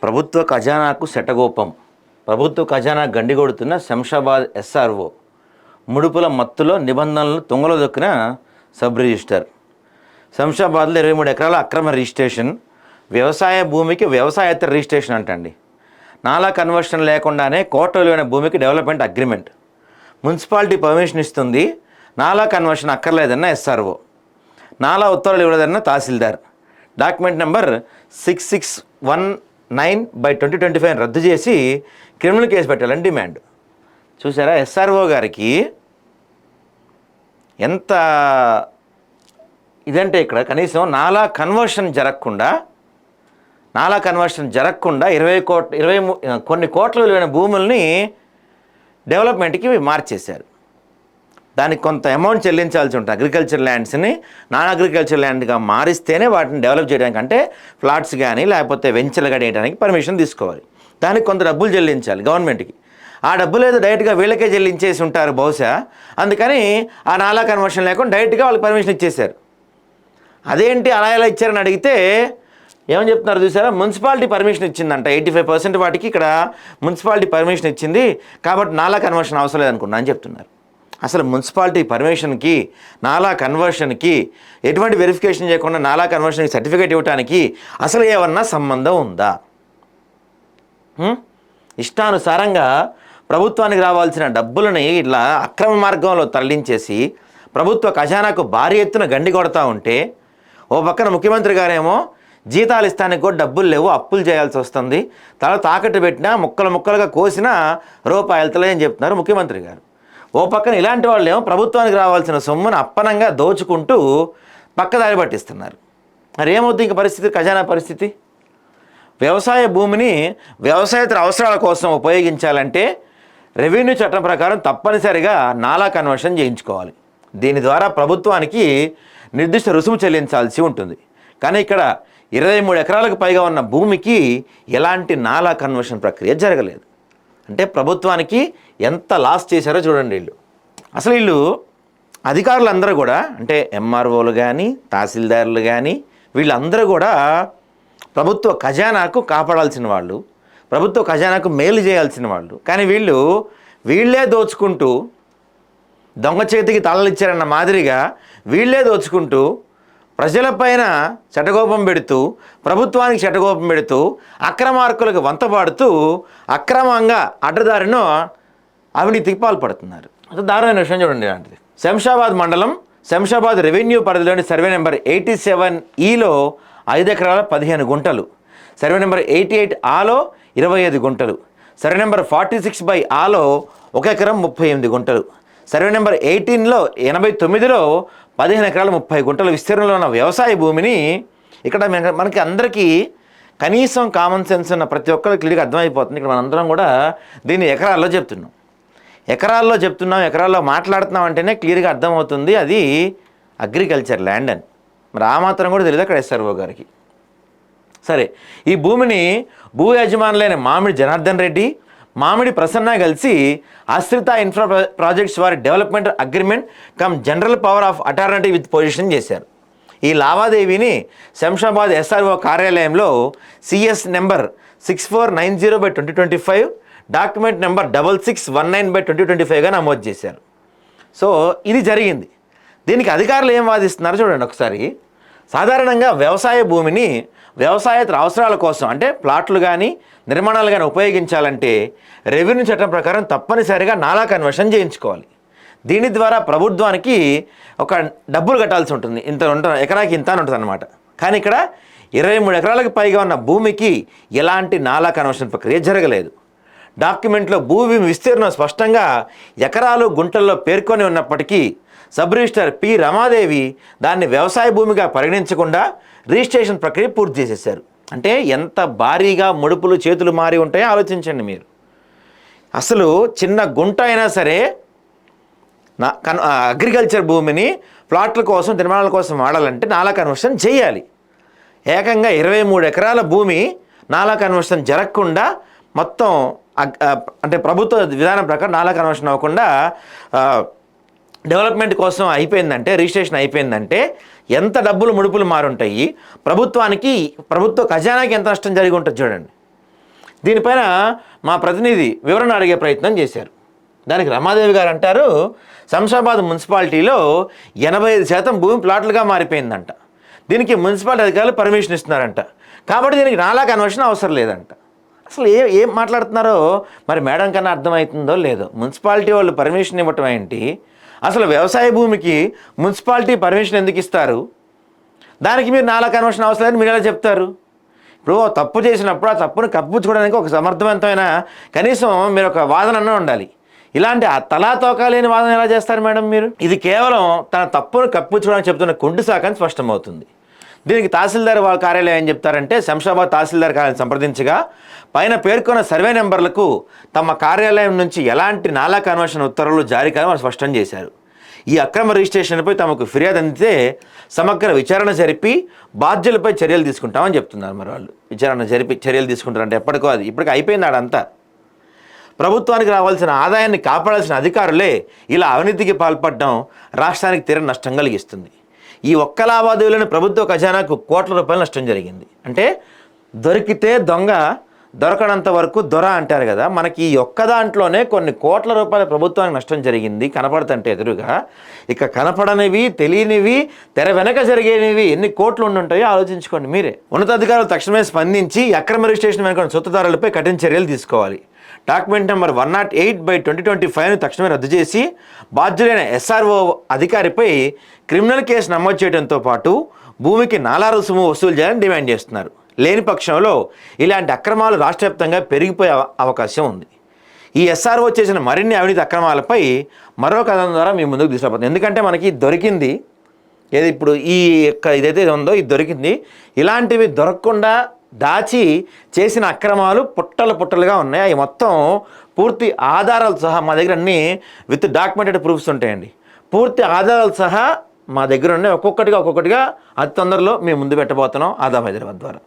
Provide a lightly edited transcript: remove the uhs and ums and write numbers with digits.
ప్రభుత్వ ఖజానాకు శటగోపం. ప్రభుత్వ ఖజానా గండిగొడుతున్న శంషాబాద్ ఎస్ఆర్ఓ. ముడుపుల మత్తులో నిబంధనలను తుంగలో దొక్కిన సబ్ రిజిస్టర్. శంషాబాద్లో 23 ఎకరాల అక్రమ రిజిస్ట్రేషన్. వ్యవసాయ భూమికి వ్యవసాయేతర రిజిస్ట్రేషన్ అంటండి. నాలా కన్వర్షన్ లేకుండానే కోట్ల విలువైన భూమికి డెవలప్మెంట్ అగ్రిమెంట్. మున్సిపాలిటీ పర్మిషన్ ఇస్తుంది, నాలా కన్వర్షన్ అక్కర్లేదన్న ఎస్ఆర్ఓ. నాలా ఉత్తర్వులు ఇవ్వలేదన్న తహసీల్దార్. డాక్యుమెంట్ నెంబర్ 6619/2025 రద్దు చేసి క్రిమినల్ కేసు పెట్టాలని డిమాండ్. చూసారా, ఎస్ఆర్ఓ గారికి ఎంత ఇదంటే ఇక్కడ కనీసం నాలా కన్వర్షన్ జరగకుండా 20 కొన్ని కోట్ల విలువైన భూముల్ని డెవలప్మెంట్కి మార్చేశారు. దానికి కొంత అమౌంట్ చెల్లించాల్సి ఉంటుంది. అగ్రికల్చర్ ల్యాండ్స్ని నాన్ అగ్రికల్చర్ ల్యాండ్గా మారిస్తేనే వాటిని డెవలప్ చేయడానికి, అంటే ఫ్లాట్స్ కానీ లేకపోతే వెంచర్లు కానీ వేయడానికి పర్మిషన్ తీసుకోవాలి. దానికి కొంత డబ్బులు చెల్లించాలి గవర్నమెంట్కి. ఆ డబ్బులు ఏదో డైరెక్ట్గా వీళ్ళకే చెల్లించేసి ఉంటారు బహుశా. అందుకని ఆ నాలా కన్వర్షన్ లేకుండా డైరెక్ట్గా వాళ్ళకి పర్మిషన్ ఇచ్చేశారు. అదేంటి అలా ఎలా ఇచ్చారని అడిగితే ఏమని చెప్తున్నారు చూసారా, మున్సిపాలిటీ పర్మిషన్ ఇచ్చిందంట. 85% వాటికి ఇక్కడ మున్సిపాలిటీ పర్మిషన్ ఇచ్చింది, కాబట్టి నాలా కన్వర్షన్ అవసరం లేదనుకున్నా అని చెప్తున్నారు. అసలు మున్సిపాలిటీ పర్మిషన్కి నాలా కన్వర్షన్కి ఎటువంటి వెరిఫికేషన్ చేయకుండా నాలా కన్వర్షన్కి సర్టిఫికేట్ ఇవ్వడానికి అసలు ఏమన్నా సంబంధం ఉందా? ఇష్టానుసారంగా ప్రభుత్వానికి రావాల్సిన డబ్బులని ఇట్లా అక్రమ మార్గంలో తరలించేసి ప్రభుత్వ ఖజానాకు భారీ ఎత్తున గండి కొడతా ఉంటే, ఓ పక్కన ముఖ్యమంత్రి గారేమో జీతాలు ఇస్తానికి కూడా డబ్బులు లేవు, అప్పులు చేయాల్సి వస్తుంది, తల తాకట్టు పెట్టినా ముక్కలుగా కోసినా రూపాయలతలే అని చెప్తున్నారు ముఖ్యమంత్రి గారు. ఓ పక్కన ఇలాంటి వాళ్ళు ఏమో ప్రభుత్వానికి రావాల్సిన సొమ్మును అప్పనంగా దోచుకుంటూ పక్కదారి పట్టిస్తున్నారు. మరి ఏమవుతుంది ఇంక పరిస్థితి, ఖజానా పరిస్థితి? వ్యవసాయ భూమిని వ్యవసాయేతర అవసరాల కోసం ఉపయోగించాలంటే రెవెన్యూ చట్టం ప్రకారం తప్పనిసరిగా నాలా కన్వర్షన్ చేయించుకోవాలి. దీని ద్వారా ప్రభుత్వానికి నిర్దిష్ట రుసుము చెల్లించాల్సి ఉంటుంది. కానీ ఇక్కడ 23 ఎకరాలకు పైగా ఉన్న భూమికి ఎలాంటి నాలా కన్వర్షన్ ప్రక్రియ జరగలేదు. అంటే ప్రభుత్వానికి ఎంత లాస్ చేశారో చూడండి వీళ్ళు. అసలు వీళ్ళు అధికారులందరూ కూడా, అంటే ఎంఆర్ఓలు కానీ తహసీల్దారులు కానీ వీళ్ళందరూ కూడా ప్రభుత్వ ఖజానాకు కాపాడాల్సిన వాళ్ళు, ప్రభుత్వ ఖజానాకు మేలు చేయాల్సిన వాళ్ళు. కానీ వీళ్ళే దోచుకుంటూ, దొంగ చేతికి తాళాలు ఇచ్చారన్న మాదిరిగా వీళ్ళే దోచుకుంటూ ప్రజలపైన చటకోపం పెడుతూ, ప్రభుత్వానికి చటకోపం పెడుతూ, అక్రమార్కులకు వంతపాడుతూ అక్రమంగా అడ్డదారినో అవినీతికి పాల్పడుతున్నారు. అది దారుణమైన విషయం చూడండి. ఇలాంటిది శంషాబాద్ మండలం శంషాబాద్ రెవెన్యూ పరిధిలోని సర్వే నెంబర్ 87E లో 5 ఎకరాల 15 గుంటలు, సర్వే నెంబర్ 88Aలో 25 గుంటలు, సర్వే నెంబర్ 46/Aలో 1 ఎకరం 38 గుంటలు, సర్వే నెంబర్ 18లో 89లో 15 ఎకరాల 30 గుంటల విస్తీర్ణంలో ఉన్న వ్యవసాయ భూమిని ఇక్కడ మనకి అందరికీ కనీసం కామన్ సెన్స్ ఉన్న ప్రతి ఒక్కరికి క్లియర్గా అర్థమైపోతుంది. ఇక్కడ మనందరం కూడా దీన్ని ఎకరాల్లో చెప్తున్నాం, ఎకరాల్లో మాట్లాడుతున్నాం అంటేనే క్లియర్గా అర్థమవుతుంది అది అగ్రికల్చర్ ల్యాండ్ అని. మరి ఆ మాత్రం కూడా తెలియదు అక్కడ ఎస్ఆర్ఓ గారికి. సరే, ఈ భూమిని భూ యజమానులైన మామిడి జనార్దన్ రెడ్డి, మామిడి ప్రసన్న కలిసి ఆశ్రిత ఇన్ఫ్రా ప్రాజెక్ట్స్ వారి development agreement cum general power of attorney with possession చేశారు. ఈ లావాదేవీని శంషాబాద్ ఎస్ఆర్ఓ కార్యాలయంలో సిఎస్ నెంబర్ 6490/2025, డాక్యుమెంట్ నెంబర్ 6619/2025గా నమోదు చేశారు. సో ఇది జరిగింది. దీనికి అధికారులు ఏం వాదిస్తున్నారో చూడండి ఒకసారి. సాధారణంగా వ్యవసాయ భూమిని వ్యవసాయేతర అవసరాల కోసం, అంటే ప్లాట్లు కానీ నిర్మాణాలు కానీ ఉపయోగించాలంటే రెవెన్యూ చట్టం ప్రకారం తప్పనిసరిగా నాలా కన్వర్షన్ చేయించుకోవాలి. దీని ద్వారా ప్రభుత్వానికి ఒక డబ్బులు కట్టాల్సి ఉంటుంది, ఎకరాకి ఇంత అని ఉంటుంది అనమాట. కానీ ఇక్కడ 23 ఎకరాలకు పైగా ఉన్న భూమికి ఎలాంటి నాలా కన్వర్షన్ ప్రక్రియ జరగలేదు. డాక్యుమెంట్లో భూమి విస్తీర్ణం స్పష్టంగా ఎకరాలు గుంటల్లో పేర్కొని ఉన్నప్పటికీ సబ్ రిజిస్టర్ పి రమాదేవి దాన్ని వ్యవసాయ భూమిగా పరిగణించకుండా రిజిస్ట్రేషన్ ప్రక్రియ పూర్తి చేసేసారు. అంటే ఎంత భారీగా ముడుపులు చేతులు మారి ఉంటాయో ఆలోచించండి మీరు. అసలు చిన్న గుంట అయినా సరే అగ్రికల్చర్ భూమిని ప్లాట్ల కోసం నిర్మాణాల కోసం వాడాలంటే నాలా కన్వర్షన్ చేయాలి. ఏకంగా 23 ఎకరాల భూమి నాలా కన్వర్షన్ జరగకుండా మొత్తం అంటే ప్రభుత్వ విధానం ప్రకారం నాలా కన్వర్షన్ అవ్వకుండా డెవలప్మెంట్ కోసం అయిపోయిందంటే, రిజిస్ట్రేషన్ అయిపోయిందంటే ఎంత డబ్బులు ముడుపులు మారుంటాయి, ప్రభుత్వ ఖజానాకి ఎంత నష్టం జరిగి ఉంటుంది చూడండి. దీనిపైన మా ప్రతినిధి వివరణ అడిగే ప్రయత్నం చేశారు. దానికి రమాదేవి గారు అంటారు, శంషాబాద్ మున్సిపాలిటీలో 85% భూమి ప్లాట్లుగా మారిపోయిందంట. దీనికి మున్సిపాలిటీ అధికారులు పర్మిషన్ ఇస్తున్నారంట. కాబట్టి దీనికి నాలా కన్వర్షన్ అవసరం లేదంట. అసలు ఏం మాట్లాడుతున్నారో మరి మేడం కన్నా అర్థమవుతుందో లేదో. మున్సిపాలిటీ వాళ్ళు పర్మిషన్ ఇవ్వటం ఏంటి? అసలు వ్యవసాయ భూమికి మున్సిపాలిటీ పర్మిషన్ ఎందుకు ఇస్తారు? దానికి మీరు నాలా కన్వర్షన్ అవసరం లేదని మీరు ఎలా చెప్తారు? ఇప్పుడు తప్పు చేసినప్పుడు ఆ తప్పును కప్పించుకోవడానికి ఒక సమర్థవంతమైన కనీసం మీరు ఒక వాదన ఉండాలి. ఇలాంటి ఆ తలా తోకా లేని వాదన ఎలా చేస్తారు మేడం మీరు? ఇది కేవలం తన తప్పును కప్పించుకోవడానికి చెప్తున్న కుంటి సాకని స్పష్టమవుతుంది. దీనికి తహసీల్దార్ వాళ్ళ కార్యాలయం ఏం చెప్తారంటే, శంషాబాద్ తహసీల్దార్ కార్యాలయం సంప్రదించగా పైన పేర్కొన్న సర్వే నెంబర్లకు తమ కార్యాలయం నుంచి ఎలాంటి నాలా కన్వర్షన్ ఉత్తర్వులు జారీ కాదని వాళ్ళు స్పష్టం చేశారు. ఈ అక్రమ రిజిస్ట్రేషన్పై తమకు ఫిర్యాదు అందితే సమగ్ర విచారణ జరిపి బాధ్యులపై చర్యలు తీసుకుంటామని చెప్తున్నారు. మరి వాళ్ళు విచారణ జరిపి చర్యలు తీసుకుంటారంటే ఎప్పటికో అది ఇప్పటికి అయిపోయింది ఆడంతా. ప్రభుత్వానికి రావాల్సిన ఆదాయాన్ని కాపాడాల్సిన అధికారులే ఇలా అవినీతికి పాల్పడడం రాష్ట్రానికి తీరని నష్టం కలిగిస్తుంది. ఈ ఒక్క లావాదేవీలను ప్రభుత్వ ఖజానాకు కోట్ల రూపాయల నష్టం జరిగింది. అంటే దొరికితే దొంగ, దొరకనంత వరకు దొర అంటారు కదా. మనకి ఈ ఒక్క దాంట్లోనే కొన్ని కోట్ల రూపాయల ప్రభుత్వానికి నష్టం జరిగింది కనపడుతుంటే ఎదురుగా. ఇక కనపడనివి, తెలియనివి, తెర వెనక జరిగేనివి ఎన్ని కోట్లు ఉండుంటాయో ఆలోచించుకోండి మీరే. ఉన్నతాధికారులు తక్షణమే స్పందించి అక్రమ రిజిస్ట్రేషన్ వెనుక సొత్తుదారులపై కఠిన చర్యలు తీసుకోవాలి. డాక్యుమెంట్ నెంబర్ 108/2025ను తక్షణమే రద్దు చేసి బాధ్యులైన SRO అధికారిపై క్రిమినల్ కేసు నమోదు చేయడంతో పాటు భూమికి నాలా రుసుము వసూలు చేయాలని డిమాండ్ చేస్తున్నారు. లేని పక్షంలో ఇలాంటి అక్రమాలు రాష్ట్ర వ్యాప్తంగా పెరిగిపోయే అవకాశం ఉంది. ఈ SRO చేసిన మరిన్ని అవినీతి అక్రమాలపై మరో కథనం ద్వారా మీ ముందుకు తీసుకుపోతుంది. ఎందుకంటే మనకి దొరికింది ఏది, ఇప్పుడు ఈ ఇదైతే ఉందో ఇది దొరికింది. ఇలాంటివి దొరకకుండా దాచి చేసిన అక్రమాలు పుట్టలుగా ఉన్నాయి. అవి మొత్తం పూర్తి ఆధారాలు సహా మా దగ్గర అన్నీ విత్ డాక్యుమెంటెడ్ ప్రూఫ్స్ ఉంటాయండి. పూర్తి ఆధారాలు సహా మా దగ్గర ఉన్నాయి. ఒక్కొక్కటిగా అతి తొందరలో మేము ముందు పెట్టబోతున్నాం ఆదాబ్ హైదరాబాద్ ద్వారా.